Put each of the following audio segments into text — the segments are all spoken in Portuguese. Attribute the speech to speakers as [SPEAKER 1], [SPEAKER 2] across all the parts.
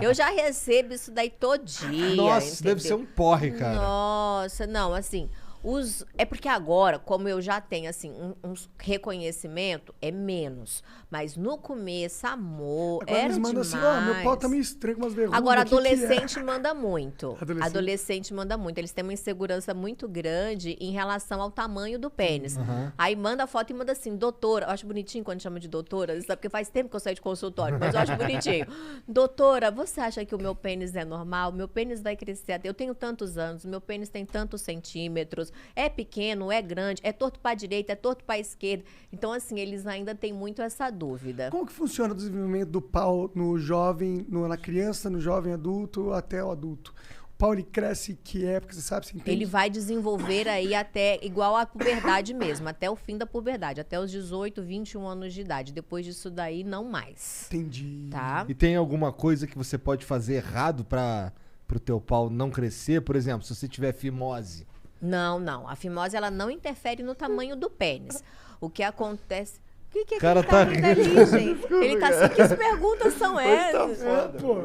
[SPEAKER 1] Eu já recebo isso daí todo dia.
[SPEAKER 2] Nossa,
[SPEAKER 1] entendeu?
[SPEAKER 2] deve ser um porre, cara.
[SPEAKER 1] Nossa, não, assim, é porque agora, como eu já tenho, assim, um reconhecimento, é menos. Mas no começo, amor,
[SPEAKER 3] Agora
[SPEAKER 1] era
[SPEAKER 3] eles mandam
[SPEAKER 1] demais.
[SPEAKER 3] assim, ó, meu pau tá meio estranho com umas verrugas.
[SPEAKER 1] Agora,
[SPEAKER 3] o que que é?
[SPEAKER 1] adolescente manda muito.
[SPEAKER 3] Adolescente?
[SPEAKER 1] Adolescente manda muito. Eles têm uma insegurança muito grande em relação ao tamanho do pênis. Aí manda foto e manda assim, doutora. Eu acho bonitinho quando chama de doutora, sabe? Porque faz tempo que eu saí de consultório, mas eu acho bonitinho. Doutora, você acha que o meu pênis é normal? Meu pênis vai crescer. Eu tenho tantos anos, meu pênis tem tantos centímetros. É pequeno, é grande, é torto pra direita, é torto pra esquerda. Então, assim, eles ainda têm muito essa dúvida.
[SPEAKER 3] Como que funciona o desenvolvimento do pau no jovem, na criança, no jovem adulto, até o adulto? O pau, ele cresce que época, você sabe, você entende?
[SPEAKER 1] Ele vai desenvolver aí até, igual à puberdade mesmo, até o fim da puberdade, até os 18, 21 anos de idade. Depois disso daí, não mais.
[SPEAKER 3] Entendi.
[SPEAKER 1] Tá?
[SPEAKER 2] E tem alguma coisa que você pode fazer errado pro teu pau não crescer? Por exemplo, se você tiver fimose.
[SPEAKER 1] Não, não. A fimose, ela não interfere no tamanho do pênis. O que acontece... O que
[SPEAKER 2] Cara
[SPEAKER 1] ele tá
[SPEAKER 2] tá
[SPEAKER 1] rindo ali, gente? Ele tá assim, que perguntas são essas?
[SPEAKER 3] Pô.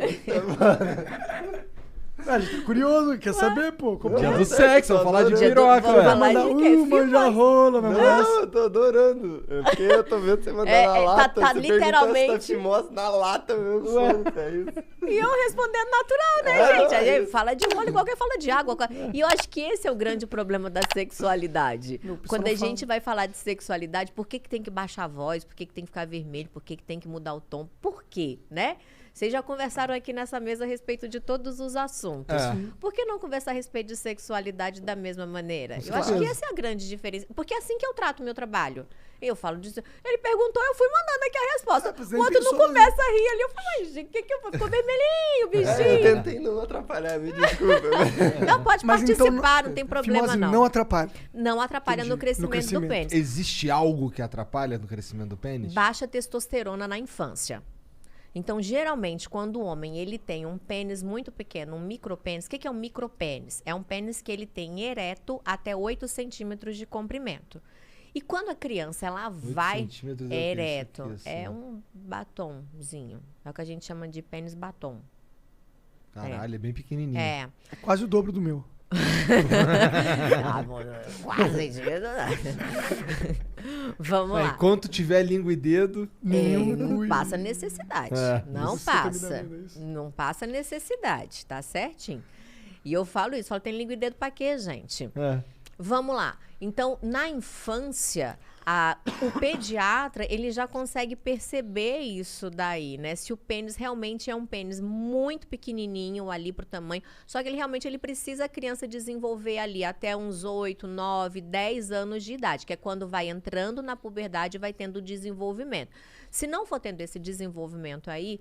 [SPEAKER 3] A gente tá curioso, quer saber, pô? Como
[SPEAKER 2] Dia
[SPEAKER 3] é?
[SPEAKER 2] do sexo, vamos falar de
[SPEAKER 1] Dia do-
[SPEAKER 2] piroca,
[SPEAKER 1] vamos
[SPEAKER 2] velho.
[SPEAKER 1] falar
[SPEAKER 3] Manda
[SPEAKER 1] de quê?
[SPEAKER 3] manja rola, meu
[SPEAKER 4] Não, eu tô adorando. É porque eu tô vendo você mandar na lata.
[SPEAKER 1] tá
[SPEAKER 4] você
[SPEAKER 1] literalmente-
[SPEAKER 4] perguntou se tá fimose na lata, meu. Foda-se, é isso.
[SPEAKER 1] E eu respondendo natural, né, gente? A gente fala de rola igual quem fala de água. E eu acho que esse é o grande problema da sexualidade.
[SPEAKER 3] Não, o pessoal
[SPEAKER 1] Quando a
[SPEAKER 3] não fala.
[SPEAKER 1] gente vai falar de sexualidade, por que tem que baixar a voz? Por que tem que ficar vermelho? Por que tem que mudar o tom? Por quê, né? Vocês já conversaram aqui nessa mesa a respeito de todos os assuntos.
[SPEAKER 2] É.
[SPEAKER 1] Por que não conversar a respeito de sexualidade da mesma maneira? Eu
[SPEAKER 3] certeza.
[SPEAKER 1] acho que essa é a grande diferença. Porque é assim que eu trato o meu trabalho. Eu falo disso. Ele perguntou, eu fui mandando aqui a resposta.
[SPEAKER 3] mas
[SPEAKER 1] O
[SPEAKER 3] nem
[SPEAKER 1] outro não
[SPEAKER 3] pensou,
[SPEAKER 1] começa a rir ali. Eu falo, ai, gente, o que eu vou? Ficou vermelhinho,
[SPEAKER 4] Eu
[SPEAKER 1] bichinho.
[SPEAKER 4] tentei não atrapalhar, me desculpa.
[SPEAKER 1] Não, pode
[SPEAKER 3] Mas então,
[SPEAKER 1] participar, não tem problema
[SPEAKER 3] fimose
[SPEAKER 1] não.
[SPEAKER 3] não atrapalha.
[SPEAKER 1] Não atrapalha
[SPEAKER 3] Entendi.
[SPEAKER 1] no crescimento do
[SPEAKER 3] crescimento.
[SPEAKER 1] pênis.
[SPEAKER 2] Existe algo que atrapalha no crescimento do pênis?
[SPEAKER 1] Baixa testosterona na infância. Então, geralmente, quando o homem ele tem um pênis muito pequeno, um micropênis, o que é um micropênis? É um pênis que ele tem ereto até 8 centímetros de comprimento. E quando a criança ela vai
[SPEAKER 2] centímetros, eu
[SPEAKER 1] ereto,
[SPEAKER 2] penso aqui, assim,
[SPEAKER 1] é
[SPEAKER 2] ó.
[SPEAKER 1] um batomzinho. É o que a gente chama de pênis batom.
[SPEAKER 2] Caralho, é bem pequenininho.
[SPEAKER 1] É.
[SPEAKER 3] É quase o dobro do meu.
[SPEAKER 1] Quase. Vamos
[SPEAKER 2] É,
[SPEAKER 1] lá.
[SPEAKER 2] enquanto tiver língua e dedo,
[SPEAKER 1] Não passa necessidade.
[SPEAKER 2] É.
[SPEAKER 1] Não
[SPEAKER 3] Isso você tá me
[SPEAKER 1] passa.
[SPEAKER 3] dando, é isso?
[SPEAKER 1] Não passa necessidade, tá certinho? E eu falo isso, falo, tem língua e dedo pra quê, gente?
[SPEAKER 2] é.
[SPEAKER 1] Vamos lá. Então, na infância, o pediatra, ele já consegue perceber isso daí, né? Se o pênis realmente é um pênis muito pequenininho ali pro tamanho, só que ele precisa a criança desenvolver ali até uns 8, 9, 10 anos de idade, que é quando vai entrando na puberdade e vai tendo desenvolvimento. Se não for tendo esse desenvolvimento aí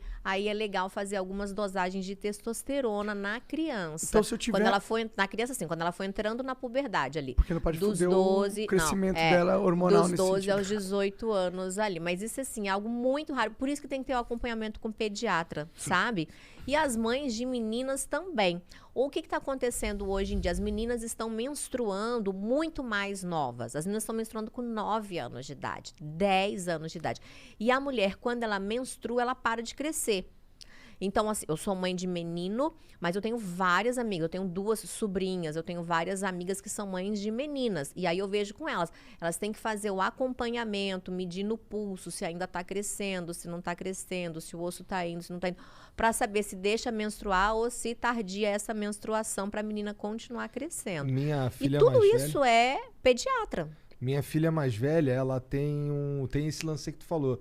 [SPEAKER 1] é legal fazer algumas dosagens de testosterona na criança.
[SPEAKER 3] Então, se eu tiver-
[SPEAKER 1] Quando ela for, na criança, assim, quando ela for entrando na puberdade ali.
[SPEAKER 3] Porque não pode
[SPEAKER 1] dos
[SPEAKER 3] foder
[SPEAKER 1] 12,
[SPEAKER 3] o crescimento
[SPEAKER 1] não,
[SPEAKER 3] dela hormonal
[SPEAKER 1] dos
[SPEAKER 3] nesse
[SPEAKER 1] 12
[SPEAKER 3] sentido.
[SPEAKER 1] aos 18 anos ali. Mas isso, assim, é algo muito raro. Por isso que tem que ter o acompanhamento com o pediatra, sabe? E as mães de meninas também. O que está acontecendo hoje em dia? As meninas estão menstruando muito mais novas. As meninas estão menstruando com 9 anos de idade, 10 anos de idade. E a mulher, quando ela menstrua, ela para de crescer. Então, assim, eu sou mãe de menino, mas eu tenho várias amigas. Eu tenho 2 sobrinhas, eu tenho várias amigas que são mães de meninas. E aí eu vejo com elas. Elas têm que fazer o acompanhamento, medir no pulso, se ainda está crescendo, se não está crescendo, se o osso está indo, se não está indo. Para saber se deixa menstruar ou se tardia essa menstruação para a menina continuar crescendo.
[SPEAKER 2] Minha
[SPEAKER 1] E
[SPEAKER 2] filha
[SPEAKER 1] tudo
[SPEAKER 2] mais
[SPEAKER 1] isso é pediatra.
[SPEAKER 2] Minha filha mais velha, ela tem esse lance que tu falou.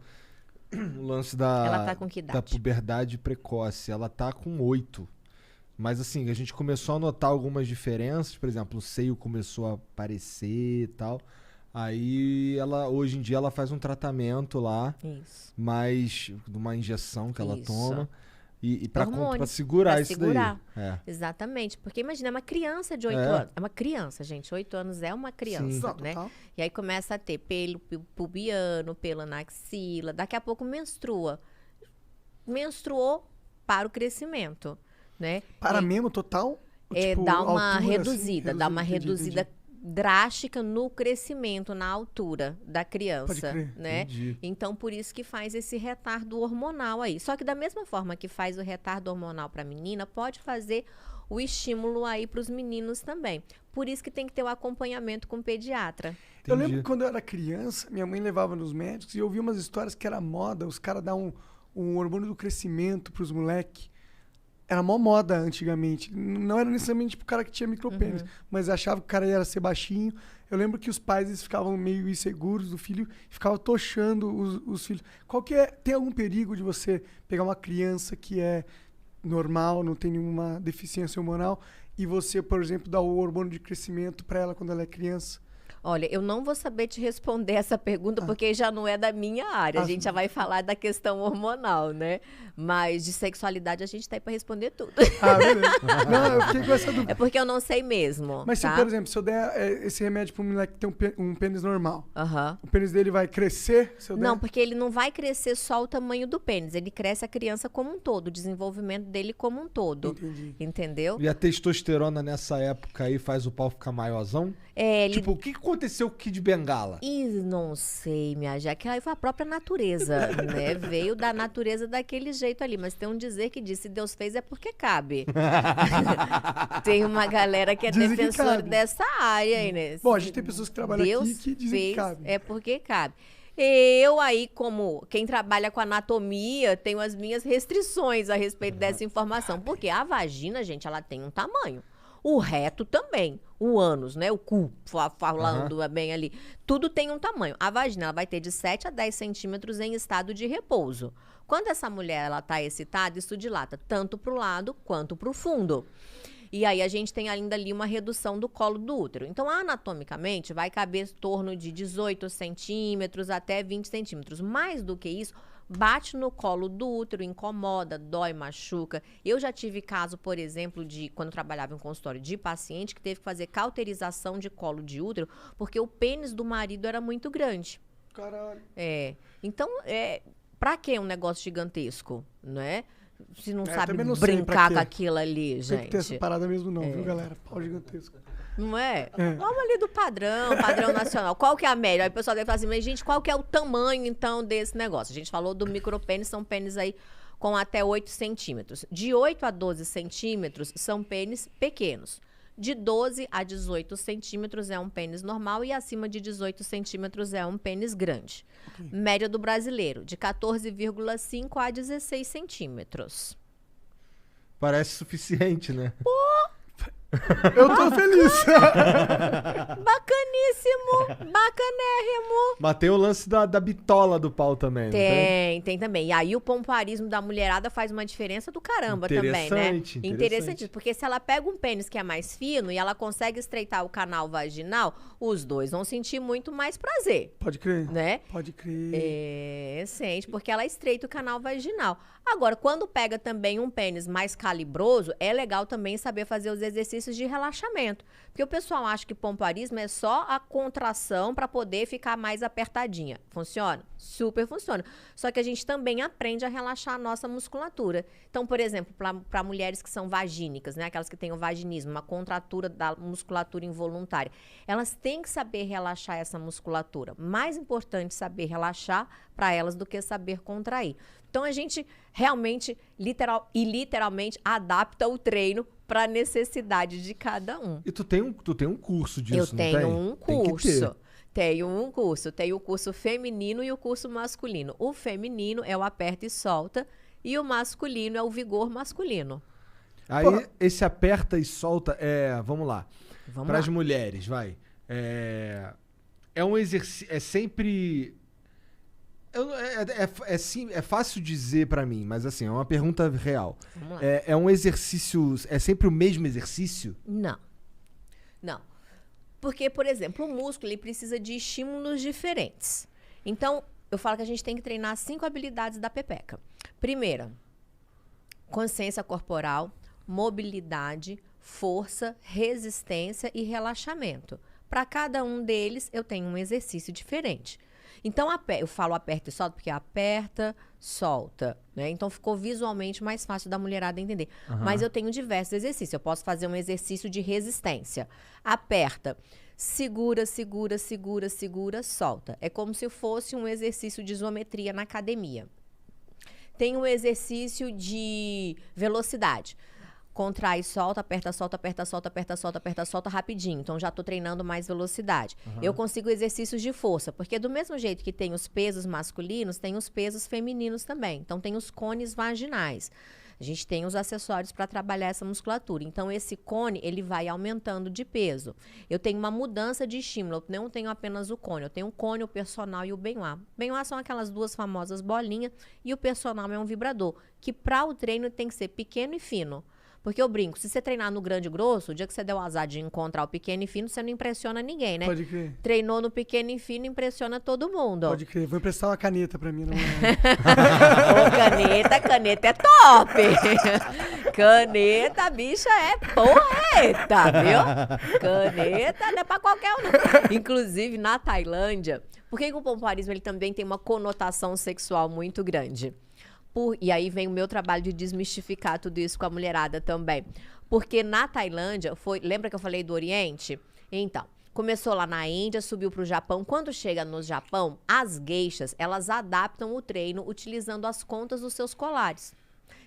[SPEAKER 2] O lance da,
[SPEAKER 1] Ela tá com que
[SPEAKER 2] da
[SPEAKER 1] idade?
[SPEAKER 2] puberdade precoce. Ela tá com 8. Mas assim, a gente começou a notar algumas diferenças. Por exemplo, o seio começou a aparecer e tal. Aí hoje em dia ela faz um tratamento lá,
[SPEAKER 1] Isso.
[SPEAKER 2] mais de uma injeção que ela
[SPEAKER 1] Isso.
[SPEAKER 2] toma. E pra
[SPEAKER 1] Hormônios,
[SPEAKER 2] segurar
[SPEAKER 1] pra
[SPEAKER 2] isso
[SPEAKER 1] segurar.
[SPEAKER 2] daí. É.
[SPEAKER 1] Exatamente. Porque imagina, é uma criança de 8
[SPEAKER 2] É.
[SPEAKER 1] anos. É uma criança, gente. 8 anos é uma criança,
[SPEAKER 3] Sim.
[SPEAKER 1] né?
[SPEAKER 3] Total.
[SPEAKER 1] E aí começa a ter pelo pubiano, pelo na axila. Daqui a pouco menstrua. Menstruou para o crescimento, né?
[SPEAKER 3] Para
[SPEAKER 1] E,
[SPEAKER 3] mesmo, total? Tipo,
[SPEAKER 1] dá uma
[SPEAKER 3] altura, assim,
[SPEAKER 1] reduzida, dá uma
[SPEAKER 3] entendi,
[SPEAKER 1] reduzida
[SPEAKER 3] entendi.
[SPEAKER 1] drástica no crescimento, na altura da
[SPEAKER 3] Pode
[SPEAKER 1] criança,
[SPEAKER 3] crer.
[SPEAKER 1] né?
[SPEAKER 2] Entendi.
[SPEAKER 1] Então, por isso que faz esse retardo hormonal aí. Só que da mesma forma que faz o retardo hormonal para a menina, pode fazer o estímulo aí para os meninos também. Por isso que tem que ter o acompanhamento com o pediatra.
[SPEAKER 3] Eu
[SPEAKER 2] Entendi.
[SPEAKER 3] lembro que quando eu era criança, minha mãe levava nos médicos e eu ouvia umas histórias que era moda, os caras davam um hormônio do crescimento pros moleques. Era mó moda antigamente. Não era necessariamente pro cara que tinha micropênis, mas achava que o cara ia ser baixinho. Eu lembro que os pais eles ficavam meio inseguros do filho e ficavam tochando os filhos. Tem algum perigo de você pegar uma criança que é normal, não tem nenhuma deficiência hormonal, e você, por exemplo, dar o hormônio de crescimento para ela quando ela é criança?
[SPEAKER 1] Olha, eu não vou saber te responder essa pergunta porque já não é da minha área. A gente já vai falar da questão hormonal, né? Mas de sexualidade a gente tá aí pra responder tudo.
[SPEAKER 3] Beleza. Não, eu fiquei com essa dúvida.
[SPEAKER 1] É porque eu não sei mesmo.
[SPEAKER 3] Mas
[SPEAKER 1] tá?
[SPEAKER 3] se, por exemplo, se eu der esse remédio para um moleque que tem um pênis normal,
[SPEAKER 1] Aham.
[SPEAKER 3] o pênis dele vai crescer? Se eu der?
[SPEAKER 1] Não, porque ele não vai crescer só o tamanho do pênis. Ele cresce a criança como um todo, o desenvolvimento dele como um todo.
[SPEAKER 3] Entendi.
[SPEAKER 1] Entendeu?
[SPEAKER 2] E a testosterona nessa época aí faz o pau ficar maiorzão? Tipo, o que aconteceu com o Kid Bengala?
[SPEAKER 1] E não sei, minha já que aí foi a própria natureza, né? Veio da natureza daquele jeito ali. Mas tem um dizer que diz, se Deus fez é porque cabe. Tem uma galera que é
[SPEAKER 3] Dizem que
[SPEAKER 1] defensor
[SPEAKER 3] cabe.
[SPEAKER 1] dessa área aí, né?
[SPEAKER 3] Bom, a gente tem pessoas que trabalham
[SPEAKER 1] Deus
[SPEAKER 3] aqui que dizem
[SPEAKER 1] fez,
[SPEAKER 3] que cabe.
[SPEAKER 1] é porque cabe. Eu aí, como quem trabalha com anatomia, tenho as minhas restrições a respeito dessa informação. Porque a vagina, gente, ela tem um tamanho. O reto também. O ânus, né? O cu, falando bem ali. Tudo tem um tamanho. A vagina, ela vai ter de 7 a 10 centímetros em estado de repouso. Quando essa mulher, ela tá excitada, isso dilata tanto pro lado quanto pro fundo. E aí a gente tem ainda ali uma redução do colo do útero. Então, anatomicamente, vai caber em torno de 18 centímetros até 20 centímetros. Mais do que isso, bate no colo do útero, incomoda, dói, machuca. Eu já tive caso, por exemplo, de quando eu trabalhava em consultório de paciente que teve que fazer cauterização de colo de útero porque o pênis do marido era muito grande.
[SPEAKER 3] Caralho.
[SPEAKER 1] Então, pra que um negócio gigantesco, né? Se não sabe
[SPEAKER 3] também não sei pra
[SPEAKER 1] brincar
[SPEAKER 3] quê.
[SPEAKER 1] com aquilo ali,
[SPEAKER 3] Tem
[SPEAKER 1] gente.
[SPEAKER 3] que ter essa parada mesmo não, viu, galera? Pau gigantesco.
[SPEAKER 1] Não é? Vamos ali do padrão nacional. Qual que é a média? Aí o pessoal deve falar assim, mas gente, qual que é o tamanho, então, desse negócio? A gente falou do micropênis, são pênis aí com até 8 centímetros. De 8 a 12 centímetros são pênis pequenos. De 12 a 18 centímetros é um pênis normal e acima de 18 centímetros é um pênis grande. Média do brasileiro, de 14,5 a 16 centímetros.
[SPEAKER 2] Parece suficiente, né?
[SPEAKER 3] Eu tô feliz.
[SPEAKER 1] Bacaníssimo, bacanérrimo.
[SPEAKER 2] Mas tem o lance da bitola do pau também, não tem?
[SPEAKER 1] Tem também. E aí o pompoarismo da mulherada faz uma diferença do caramba também, né?
[SPEAKER 2] Interessante.
[SPEAKER 1] Interessante. Porque se ela pega um pênis que é mais fino e ela consegue estreitar o canal vaginal, os dois vão sentir muito mais prazer,
[SPEAKER 3] Pode crer.
[SPEAKER 1] né?
[SPEAKER 3] Pode crer.
[SPEAKER 1] Sente, porque ela estreita o canal vaginal. Agora, quando pega também um pênis mais calibroso, é legal também saber fazer os exercícios de relaxamento. Porque o pessoal acha que pompoarismo é só a contração para poder ficar mais apertadinha. Funciona? Super funciona. Só que a gente também aprende a relaxar a nossa musculatura. Então, por exemplo, para mulheres que são vagínicas, né? Aquelas que têm o vaginismo, uma contratura da musculatura involuntária, elas têm que saber relaxar essa musculatura. Mais importante saber relaxar para elas do que saber contrair. Então, a gente realmente, literalmente, adapta o treino para a necessidade de cada um.
[SPEAKER 2] E tu tem um curso disso,
[SPEAKER 1] Eu
[SPEAKER 2] não tem?
[SPEAKER 1] tenho um
[SPEAKER 2] Tem que ter.
[SPEAKER 1] curso. Tenho um curso. Tenho o curso feminino e o curso masculino. O feminino é o aperta e solta e o masculino é o vigor masculino.
[SPEAKER 2] Aí, esse aperta e solta, vamos lá.
[SPEAKER 1] Vamos
[SPEAKER 2] Para as
[SPEAKER 1] lá.
[SPEAKER 2] mulheres, vai. É um exercício, é sempre... É fácil dizer pra mim, mas assim, é uma pergunta real.
[SPEAKER 1] Vamos lá.
[SPEAKER 2] É um exercício, é sempre o mesmo exercício?
[SPEAKER 1] Não. Não. Porque, por exemplo, o músculo ele precisa de estímulos diferentes. Então, eu falo que a gente tem que treinar 5 habilidades da pepeca. Primeira, consciência corporal, mobilidade, força, resistência e relaxamento. Para cada um deles, eu tenho um exercício diferente. Então, eu falo aperta e solta porque aperta, solta, né? Então, ficou visualmente mais fácil da mulherada entender. Mas eu tenho diversos exercícios. Eu posso fazer um exercício de resistência. Aperta. Segura, segura, segura, segura, solta. É como se fosse um exercício de isometria na academia. Tem um exercício de velocidade. Contrai, solta, aperta, solta, aperta, solta, aperta, solta, aperta, solta rapidinho. Então, já tô treinando mais velocidade. Eu consigo exercícios de força, porque do mesmo jeito que tem os pesos masculinos, tem os pesos femininos também. Então, tem os cones vaginais. A gente tem os acessórios para trabalhar essa musculatura. Então, esse cone, ele vai aumentando de peso. Eu tenho uma mudança de estímulo. Eu não tenho apenas o cone. Eu tenho o cone, o personal e o Benoit. Benoit são aquelas duas famosas bolinhas e o personal é um vibrador, que para o treino tem que ser pequeno e fino. Porque eu brinco, se você treinar no grande e grosso, o dia que você der o azar de encontrar o pequeno e fino, você não impressiona ninguém, né?
[SPEAKER 3] Pode crer.
[SPEAKER 1] Treinou no pequeno e fino, impressiona todo mundo.
[SPEAKER 3] Pode crer. Vou emprestar uma caneta pra mim. Não...
[SPEAKER 1] Ô, caneta é top! Caneta, bicha, é porreta, viu? Caneta não é pra qualquer um, não. Inclusive, na Tailândia, por que o pompoarismo ele também tem uma conotação sexual muito grande? E aí vem o meu trabalho de desmistificar tudo isso com a mulherada também. Porque na Tailândia, lembra que eu falei do Oriente? Então, começou lá na Índia, subiu para o Japão. Quando chega no Japão, as geishas, elas adaptam o treino utilizando as contas dos seus colares.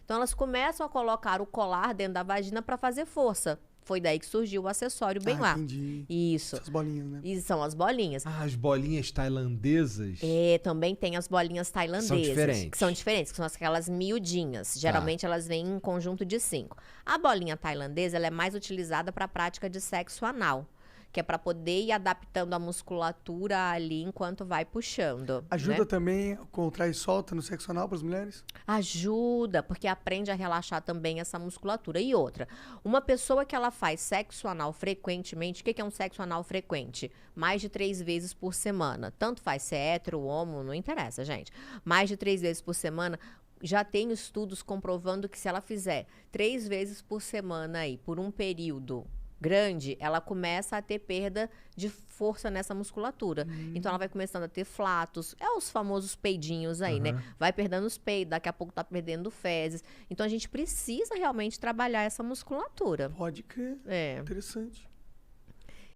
[SPEAKER 1] Então, elas começam a colocar o colar dentro da vagina para fazer força. Foi daí que surgiu o acessório bem lá.
[SPEAKER 3] Entendi.
[SPEAKER 1] Isso.
[SPEAKER 3] Essas bolinhas, né?
[SPEAKER 1] E são as bolinhas.
[SPEAKER 2] Ah, as bolinhas tailandesas?
[SPEAKER 1] É, também tem as bolinhas tailandesas.
[SPEAKER 2] São diferentes.
[SPEAKER 1] Que são diferentes, que são aquelas miudinhas. Geralmente elas vêm em conjunto de 5. A bolinha tailandesa, ela é mais utilizada para a prática de sexo anal. Que é para poder ir adaptando a musculatura ali enquanto vai puxando.
[SPEAKER 3] Ajuda
[SPEAKER 1] né?
[SPEAKER 3] também contrai e solta no sexo anal para as mulheres?
[SPEAKER 1] Ajuda, porque aprende a relaxar também essa musculatura. E outra, uma pessoa que ela faz sexo anal frequentemente, o que é um sexo anal frequente? Mais de 3 vezes por semana. Tanto faz ser hétero, homo, não interessa, gente. Mais de 3 vezes por semana. Já tem estudos comprovando que se ela fizer 3 vezes por semana aí, por um período grande, ela começa a ter perda de força nessa musculatura. Então, ela vai começando a ter flatos. É os famosos peidinhos aí, né? Vai perdendo os peidos, daqui a pouco tá perdendo fezes. Então, a gente precisa realmente trabalhar essa musculatura.
[SPEAKER 3] Pode crer.
[SPEAKER 1] É.
[SPEAKER 3] Interessante.